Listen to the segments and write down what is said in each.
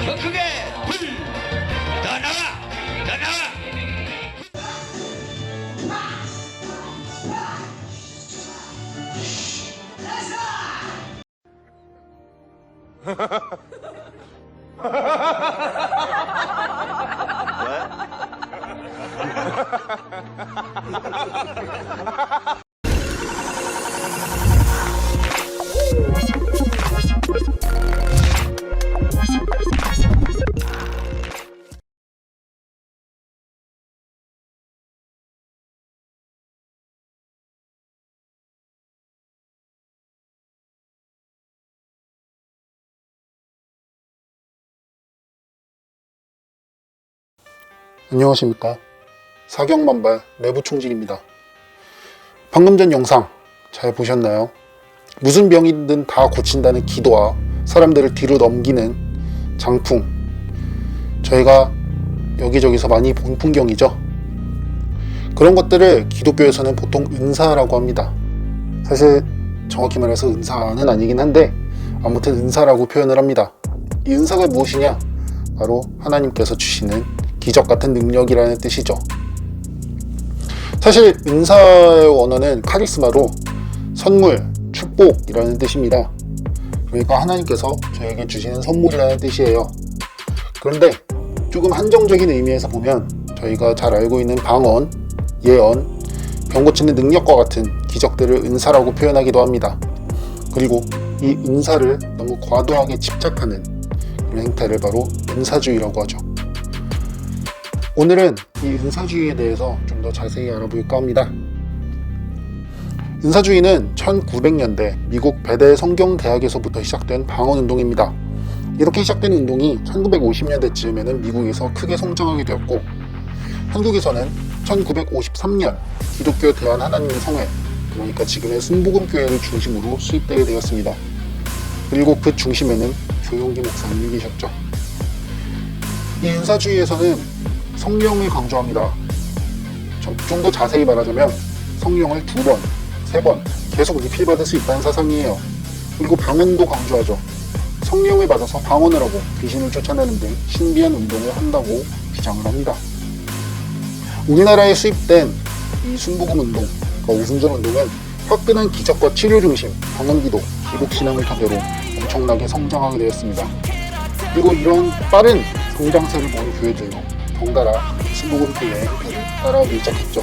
더 크게 불. 더 나와. 더 나와. 안녕하십니까. 사경만발 내부총질입니다. 방금 전 영상 잘 보셨나요? 무슨 병이든 다 고친다는 기도와 사람들을 뒤로 넘기는 장풍, 저희가 여기저기서 많이 본 풍경이죠. 그런 것들을 기독교에서는 보통 은사라고 합니다. 사실 정확히 말해서 은사는 아니긴 한데 아무튼 은사라고 표현을 합니다. 이 은사가 무엇이냐? 바로 하나님께서 주시는 기적 같은 능력이라는 뜻이죠. 사실 은사의 원어는 카리스마로 선물, 축복이라는 뜻입니다. 그러니까 하나님께서 저에게 주시는 선물이라는 뜻이에요. 그런데 조금 한정적인 의미에서 보면 저희가 잘 알고 있는 방언, 예언, 병 고치는 능력과 같은 기적들을 은사라고 표현하기도 합니다. 그리고 이 은사를 너무 과도하게 집착하는 그런 행태를 바로 은사주의라고 하죠. 오늘은 이 은사주의에 대해서 좀 더 자세히 알아볼까 합니다. 은사주의는 1900년대 미국 베델 성경대학에서부터 시작된 방언운동입니다. 이렇게 시작된 운동이 1950년대쯤에는 미국에서 크게 성장하게 되었고, 한국에서는 1953년 기독교 대한하나님의 성회, 그러니까 지금의 순복음교회를 중심으로 수입되게 되었습니다. 그리고 그 중심에는 조용기 목사님이 계셨죠. 이 은사주의에서는 성령을 강조합니다. 좀 더 자세히 말하자면 성령을 2번, 3번 계속 리필받을 수 있다는 사상이에요. 그리고 방언도 강조하죠. 성령을 받아서 방언을 하고 귀신을 쫓아내는 등 신비한 운동을 한다고 주장을 합니다. 우리나라에 수입된 이 순복음 운동, 오순절 운동은 화끈한 기적과 치료 중심, 방언기도, 기복신앙을 토대로 엄청나게 성장하게 되었습니다. 그리고 이런 빠른 성장세를 보는 교회들로 덩달아 순복음교회의 행태를 따라 밀착했죠.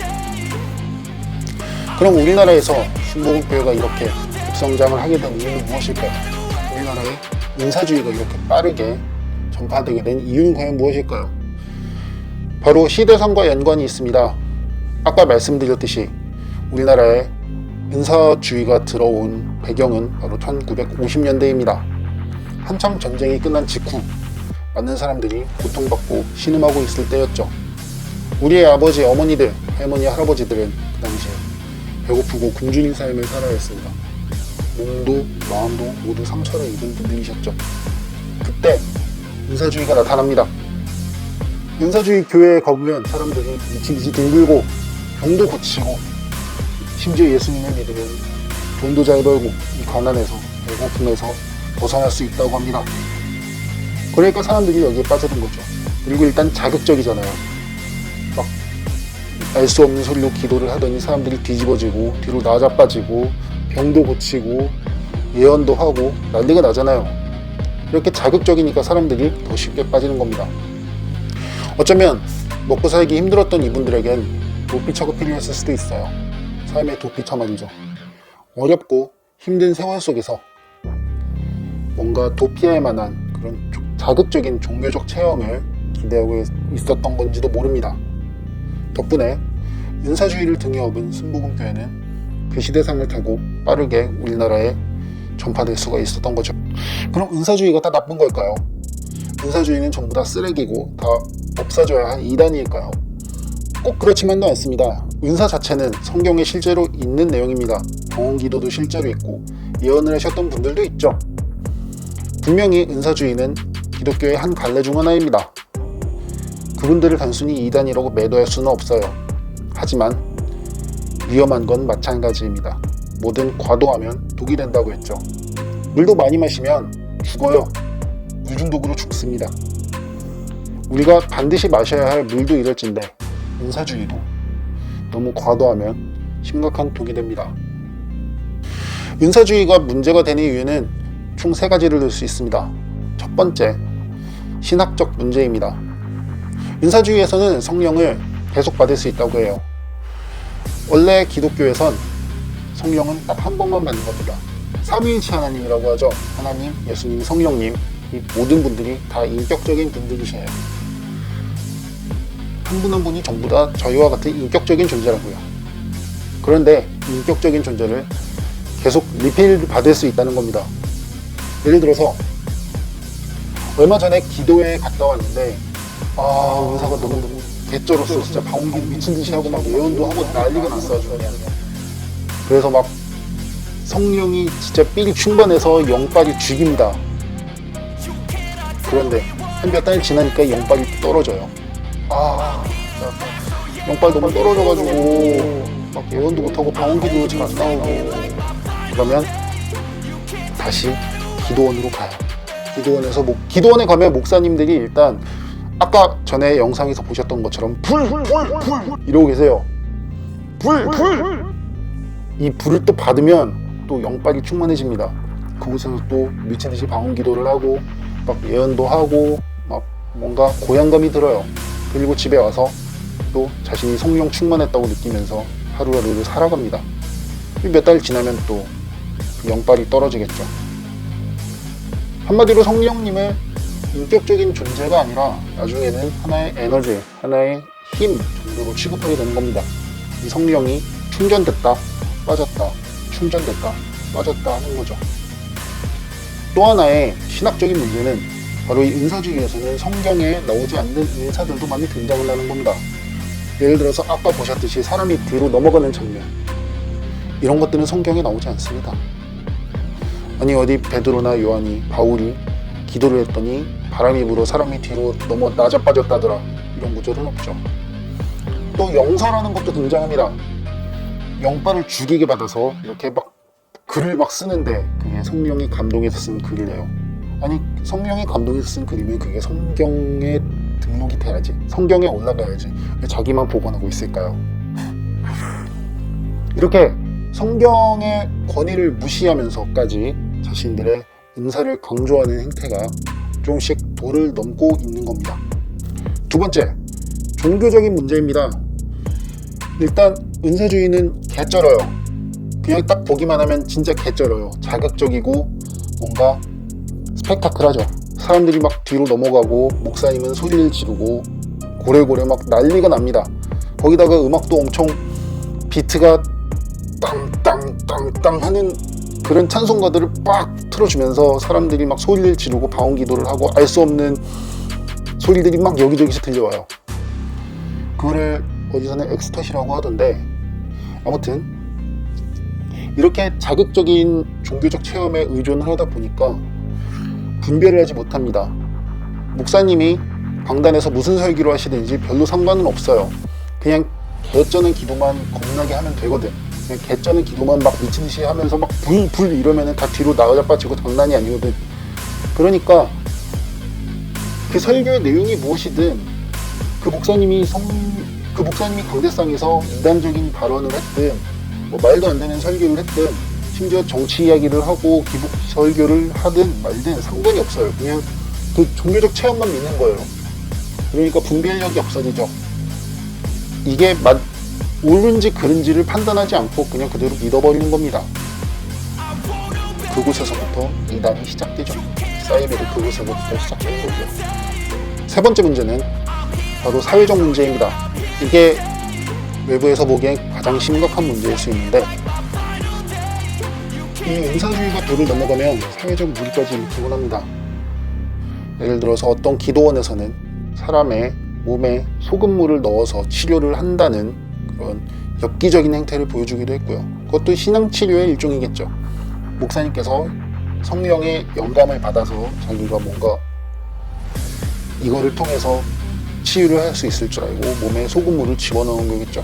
그럼 우리나라에서 순복음교회가 이렇게 급성장을 하게 된 이유는 무엇일까요? 우리나라에 은사주의가 이렇게 빠르게 전파되게 된 이유는 과연 무엇일까요? 바로 시대상과 연관이 있습니다. 아까 말씀드렸듯이 우리나라에 은사주의가 들어온 배경은 바로 1950년대입니다. 한창 전쟁이 끝난 직후 많은 사람들이 고통받고 신음하고 있을 때였죠. 우리의 아버지, 어머니들, 할머니, 할아버지들은 그 당시에 배고프고 굶주린 삶을 살아야 했습니다. 몸도 마음도 모두 상처를 입은 분들이셨죠. 그때 은사주의가 나타납니다. 은사주의 교회에 가보면 사람들이 미치듯이 뒹굴고 병도 고치고 심지어 예수님을 믿으면 돈도 잘 벌고 이 가난에서 배고픔에서 벗어날 수 있다고 합니다. 그러니까 사람들이 여기에 빠져든 거죠. 그리고 일단 자극적이잖아요. 막 알 수 없는 소리로 기도를 하더니 사람들이 뒤집어지고 뒤로 나자빠지고 병도 고치고 예언도 하고 난리가 나잖아요. 이렇게 자극적이니까 사람들이 더 쉽게 빠지는 겁니다. 어쩌면 먹고 살기 힘들었던 이분들에겐 도피처가 필요했을 수도 있어요. 삶의 도피처 말이죠. 어렵고 힘든 세월 속에서 뭔가 도피할 만한 그런 자극적인 종교적 체험을 기대하고 있었던 건지도 모릅니다. 덕분에 은사주의를 등에 업은 순복음교회는 그 시대상을 타고 빠르게 우리나라에 전파될 수가 있었던 거죠. 그럼 은사주의가 다 나쁜 걸까요? 은사주의는 전부 다 쓰레기고 다 없어져야 할 이단일까요? 꼭 그렇지만도 않습니다. 은사 자체는 성경에 실제로 있는 내용입니다. 병원기도도 실제로 있고 예언을 하셨던 분들도 있죠. 분명히 은사주의는 기독교의 한 갈래 중 하나입니다. 그분들을 단순히 이단이라고 매도할 수는 없어요. 하지만 위험한 건 마찬가지입니다. 뭐든 과도하면 독이 된다고 했죠. 물도 많이 마시면 죽어요. 물 물중독으로 죽습니다. 우리가 반드시 마셔야 할 물도 이럴진데 은사주의도 너무 과도하면 심각한 독이 됩니다. 은사주의가 문제가 되는 이유는 총 3가지를 들 수 있습니다. 첫 번째, 신학적 문제입니다. 은사주의에서는 성령을 계속 받을 수 있다고 해요. 원래 기독교에선 성령은 딱 한 번만 받는 겁니다. 삼위일체 하나님이라고 하죠. 하나님, 예수님, 성령님, 이 모든 분들이 다 인격적인 분들이세요. 한 분 한 분이 전부 다 저희와 같은 인격적인 존재라고요. 그런데 인격적인 존재를 계속 리필 받을 수 있다는 겁니다. 예를 들어서 얼마 전에 기도회에 갔다 왔는데 은사가 너무너무 개쩔었어. 진짜 방귀 미친듯이 하고 막 예언도 하고 난리가 났어 아주 그냥. 그래서 막 성령이 진짜 삘이 충만해서 영빨이 죽입니다. 그런데 한 몇 달 지나니까 영빨이 떨어져요. 영빨 너무 떨어져가지고 막 예언도 못하고 방언기도 잘 안 나오고. 그러면 다시 기도원으로 가요. 기도원에 가면 목사님들이 일단 아까 전에 영상에서 보셨던 것처럼 불 이러고 계세요. 이 불을 또 받으면 또 영빨이 충만해집니다. 그곳에서 또 미친듯이 방언기도를 하고 막 예언도 하고 막 뭔가 고향감이 들어요. 그리고 집에 와서 또 자신이 성령 충만했다고 느끼면서 하루하루를 살아갑니다. 몇 달 지나면 또 영빨이 떨어지겠죠. 한마디로 성령님의 인격적인 존재가 아니라 나중에는 하나의 에너지, 하나의 힘 정도로 취급하게 되는 겁니다. 이 성령이 충전됐다, 빠졌다, 충전됐다, 빠졌다 하는 거죠. 또 하나의 신학적인 문제는 바로 이 은사주의에서는 성경에 나오지 않는 은사들도 많이 등장을 하는 겁니다. 예를 들어서 아까 보셨듯이 사람이 뒤로 넘어가는 장면, 이런 것들은 성경에 나오지 않습니다. 아니 어디 베드로나 요한이, 바울이 기도를 했더니 바람이 불어 사람이 뒤로 넘어 나자빠졌다더라, 이런 구절은 없죠. 또 영서라는 것도 등장합니다. 영빨을 죽이게 받아서 이렇게 막 글을 막 쓰는데 그게 성령이 감동해서 쓴 글이래요. 아니 성령이 감동해서 쓴 글이면 그게 성경에 등록이 돼야지, 성경에 올라가야지. 왜 자기만 복원하고 있을까요? 이렇게 성경의 권위를 무시하면서까지 자신들의 은사를 강조하는 행태가 조금씩 도를 넘고 있는 겁니다. 두 번째, 종교적인 문제입니다. 일단 은사주의는 개쩔어요. 그냥 딱 보기만 하면 진짜 개쩔어요. 자극적이고 뭔가 스펙타클하죠. 사람들이 막 뒤로 넘어가고 목사님은 소리를 지르고 고래고래 막 난리가 납니다. 거기다가 음악도 엄청 비트가 땅땅땅땅 하는 그런 찬송가들을 빡 틀어주면서 사람들이 막 소리를 지르고 방언기도를 하고 알 수 없는 소리들이 막 여기저기서 들려와요. 그거를 어디서는 엑스터시라고 하던데, 아무튼 이렇게 자극적인 종교적 체험에 의존을 하다 보니까 분별을 하지 못합니다. 목사님이 방단에서 무슨 설교를 하시든지 별로 상관은 없어요. 그냥 개쩌는 기도만 겁나게 하면 되거든. 그냥 개쩌는 기도만 막 미친듯이 하면서 막 불 이러면은 다 뒤로 나가자빠지고 장난이 아니거든. 그러니까 그 설교의 내용이 무엇이든 그 목사님이 강대상에서 이단적인 발언을 했든 뭐 말도 안 되는 설교를 했든 심지어 정치 이야기를 하고 기복 설교를 하든 말든 상관이 없어요. 그냥 그 종교적 체험만 믿는 거예요. 그러니까 분별력이 없어지죠. 이게 옳은지 그른지를 판단하지 않고 그냥 그대로 믿어버리는 겁니다. 그곳에서부터 이단이 시작되죠. 사이베르 그곳에서부터 시작되는 거고요. 세 번째 문제는 바로 사회적 문제입니다. 이게 외부에서 보기엔 가장 심각한 문제일 수 있는데, 이 은사주의가 도를 넘어가면 사회적 무리까지 일으키곤 합니다. 예를 들어서 어떤 기도원에서는 사람의 몸에 소금물을 넣어서 치료를 한다는 그런 엽기적인 행태를 보여주기도 했고요. 그것도 신앙치료의 일종이겠죠. 목사님께서 성령의 영감을 받아서 자기가 뭔가 이거를 통해서 치유를 할 수 있을 줄 알고 몸에 소금물을 집어넣은 거겠죠.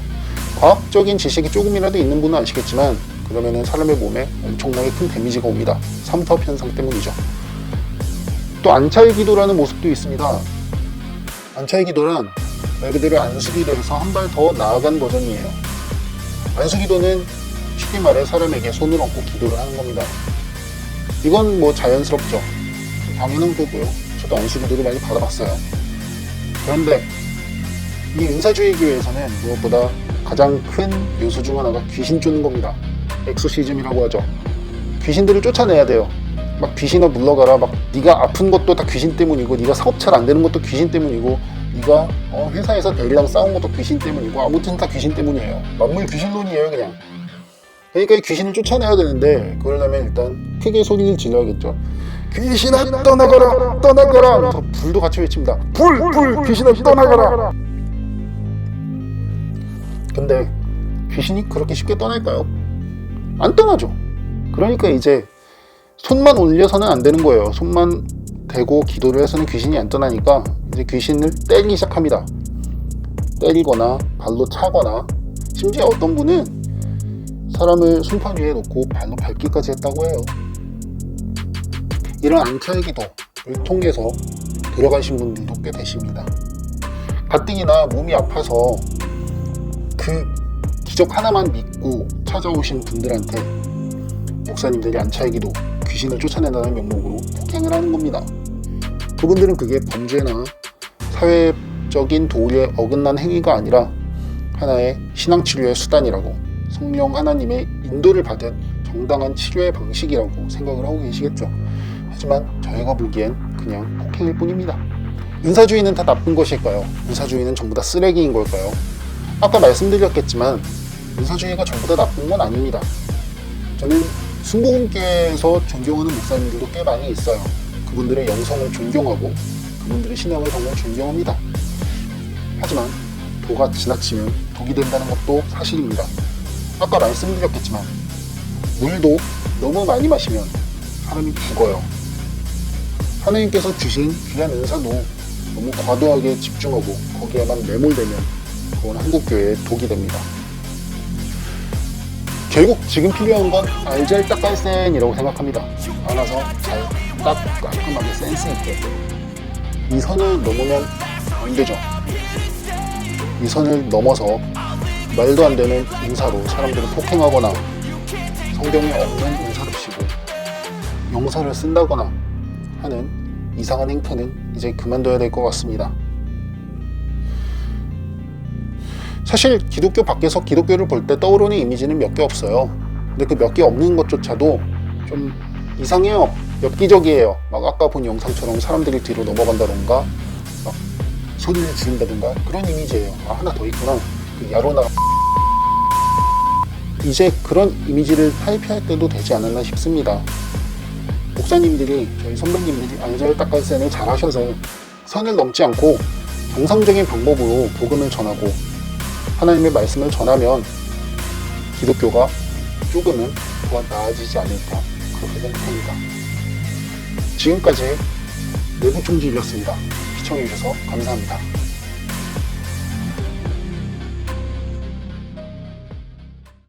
과학적인 지식이 조금이라도 있는 분은 아시겠지만 그러면은 사람의 몸에 엄청나게 큰 데미지가 옵니다. 삼투압 현상 때문이죠. 또 안차의 기도라는 모습도 있습니다. 안차의 기도란 말 그대로 안수기도에서 한 발 더 나아간 버전이에요. 안수기도는 쉽게 말해 사람에게 손을 얹고 기도를 하는 겁니다. 이건 뭐 자연스럽죠. 당연한 거고요. 저도 안수기도를 많이 받아봤어요. 그런데 이 은사주의 교회에서는 무엇보다 가장 큰 요소 중 하나가 귀신 쫓는 겁니다. 엑소시즘이라고 하죠. 귀신들을 쫓아내야 돼요. 막 귀신아 물러가라. 막 네가 아픈 것도 다 귀신 때문이고, 네가 사업 잘 안 되는 것도 귀신 때문이고, 네가 회사에서 대리랑 싸운 것도 귀신 때문이고, 아무튼 다 귀신 때문이에요. 만물 귀신론이에요, 그냥. 그러니까 이 귀신을 쫓아내야 되는데, 그러려면 일단 크게 소리를 질러야겠죠. 귀신아 떠나가라, 떠나가라. 저 불도 같이 외칩니다. 불, 귀신아 떠나가라. 근데 귀신이 그렇게 쉽게 떠날까요? 안 떠나죠. 그러니까 이제 손만 올려서는 안 되는 거예요. 손만 대고 기도를 해서는 귀신이 안 떠나니까 이제 귀신을 때리기 시작합니다. 때리거나 발로 차거나, 심지어 어떤 분은 사람을 순판 위에 놓고 발로 밟기까지 했다고 해요. 이런 안차의 기도를 통해서 들어가신 분들도 꽤 되십니다. 가뜩이나 몸이 아파서 그 기적 하나만 믿고 찾아오신 분들한테 목사님들이 안차의 기도, 귀신을 쫓아낸다는 명목으로 폭행을 하는 겁니다. 그분들은 그게 범죄나 사회적인 도리에 어긋난 행위가 아니라 하나의 신앙치료의 수단이라고, 성령 하나님의 인도를 받은 정당한 치료의 방식이라고 생각을 하고 계시겠죠. 하지만 저희가 보기엔 그냥 폭행일 뿐입니다. 은사주의는 다 나쁜 것일까요? 은사주의는 전부 다 쓰레기인 걸까요? 아까 말씀드렸겠지만 은사주의가 전부 다 나쁜 건 아닙니다. 저는 순복음교회에서 존경하는 목사님들도 꽤 많이 있어요. 그분들의 영성을 존경하고 그분들의 신앙을 정말 존경합니다. 하지만 도가 지나치면 독이 된다는 것도 사실입니다. 아까 말씀드렸겠지만 물도 너무 많이 마시면 사람이 죽어요. 하나님께서 주신 귀한 은사도 너무 과도하게 집중하고 거기에만 매몰되면 그건 한국교회의 독이 됩니다. 결국 지금 필요한 건 알잘딱깔센이라고 생각합니다. 알아서 잘 딱 깔끔하게 센스있게. 이 선을 넘으면 안 되죠. 이 선을 넘어서 말도 안 되는 인사로 사람들을 폭행하거나 성경에 없는 인사를 쓰고 영사를 쓴다거나 하는 이상한 행태는 이제 그만둬야 될 것 같습니다. 사실 기독교 밖에서 기독교를 볼 때 떠오르는 이미지는 몇 개 없어요. 근데 그 몇 개 없는 것조차도 좀 이상해요. 엽기적이에요. 막 아까 본 영상처럼 사람들이 뒤로 넘어간다던가 막 소리를 지른다던가 그런 이미지예요. 아, 하나 더 있구나. 그 야로나. 이제 그런 이미지를 타협할 때도 되지 않았나 싶습니다. 목사님들이, 저희 선배님들이 알잘딱깔센을 잘 하셔서 선을 넘지 않고 정상적인 방법으로 복음을 전하고 하나님의 말씀을 전하면 기독교가 조금은 더 나아지지 않을까 그렇게 생각합니다. 지금까지 내부총질이었습니다. 시청해주셔서 감사합니다.